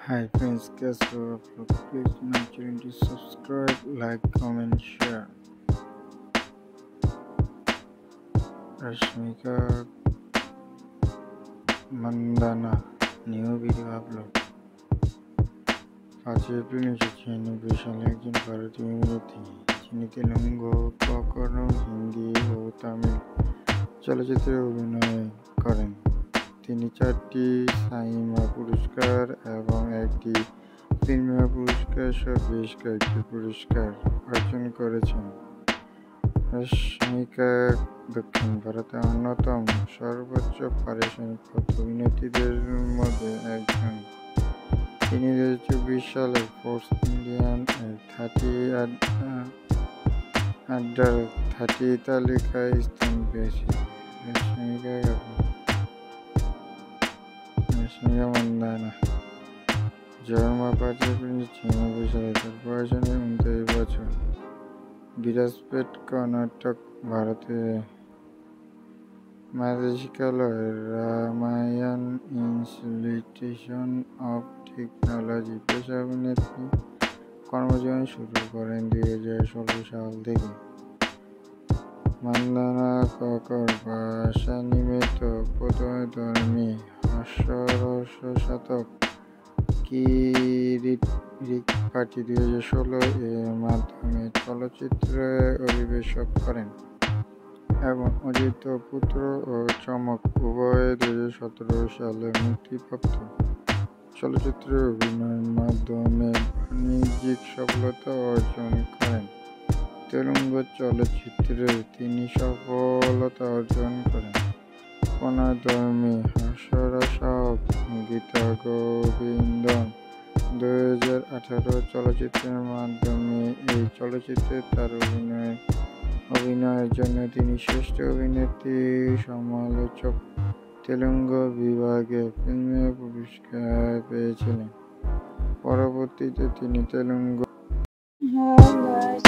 Hi friends, guess what? Please my channel to subscribe, like, comment, share. Rashmika Mandana new video upload 5 April 1996 সালে একজন ভারতীয় অভিনেত্রী যিনি তেলুগু, কন্নড়, হিন্দি ও তামিল চলচ্চিত্রে অভিনয় করেন। তিনি 4টি সাইমা পুরস্কার এবং 1টি ফিল্মফেয়ার পুরস্কার সহ বেশ কয়েকটি পুরস্কার অর্জন করেছেন। রশ্মিকা দক্ষিণ ভারতের অন্যতম সর্বোচ্চ পারিশ্রমিকপ্রাপ্ত অভিনেত্রীদের মধ্যে একজন। তিনি 2024 সালে ফোর্বস ইন্ডিয়ার 30 তালিকায় স্থান পেয়েছেন। রশ্মিকা মান্দানা জন্ম 5 এপ্রিল 1996 সালে, তার বয়স 29 বছর। বিরাজপেট, কর্ণাটক, ভারতে। ম্যাজিক্যালয় রামায়ণ ইনস্টিটিউশন অফ টেকনোলজি পেশা অভিনেত্রী কর্মজীবন শুরু করেন 2016 সাল থেকে। মান্দানা ককর ভাষানির্মিত প্রথমধর্মী হাস্যরসাত্মক কিরিট পার্টি 2016 এর মাধ্যমে চলচ্চিত্রে অভিষেক করেন এবং অজিত পুত্র ও চমক উভয় 2017 সালে মুক্তিপ্রাপ্ত চলচ্চিত্রে অভিনয়ের মাধ্যমে বাণিজ্যিক সফলতা অর্জন করেন। তেলুগু চলচ্চিত্রে তিনি সফলতা অর্জন করেন কোণধর্মী হাস্যরসাত্মক গীতা গোবিন্দম 2018 চলচ্চিত্রের মাধ্যমে। এই চলচ্চিত্রে তার অভিনয়ের জন্য তিনি শ্রেষ্ঠ অভিনেত্রী সমালোচক তেলুগু বিভাগে ফিল্মফেয়ার পুরস্কার পেয়েছিলেন। পরবর্তীতে তিনি Telugu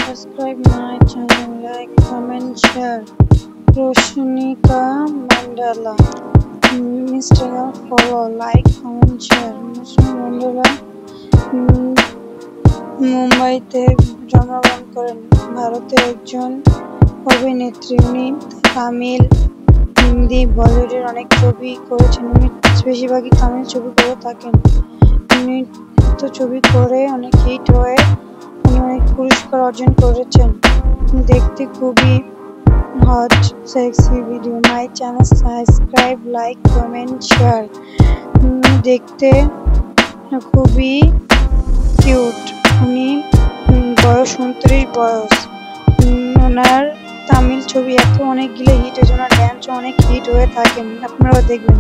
Subscribe my channel, like, comment, share. Rashmika Mandana Instagram follow, like, comment, share. Rashmika Mandana মুম্বাইতে জন্মগ্রহণ করেন। ভারতের একজন অভিনেত্রী। উনি তামিল, হিন্দি, বলিউডের অনেক ছবি করেছেন। উনি বেশিরভাগই তামিল ছবি করে থাকেন। উনি তো ছবি করে অনেক হিট হয়ে উনি অনেক পুরস্কার অর্জন করেছেন। দেখতে খুবই hot sexy video. My channel subscribe, like, comment, share. দেখতে খুবই কিউট। উনি বয়স 29 বয়স। ওনার তামিল ছবি এত অনেকগুলো হিট হয়েছে, ওনার ড্যান্স অনেক হিট হয়ে থাকেন, আপনারা দেখবেন।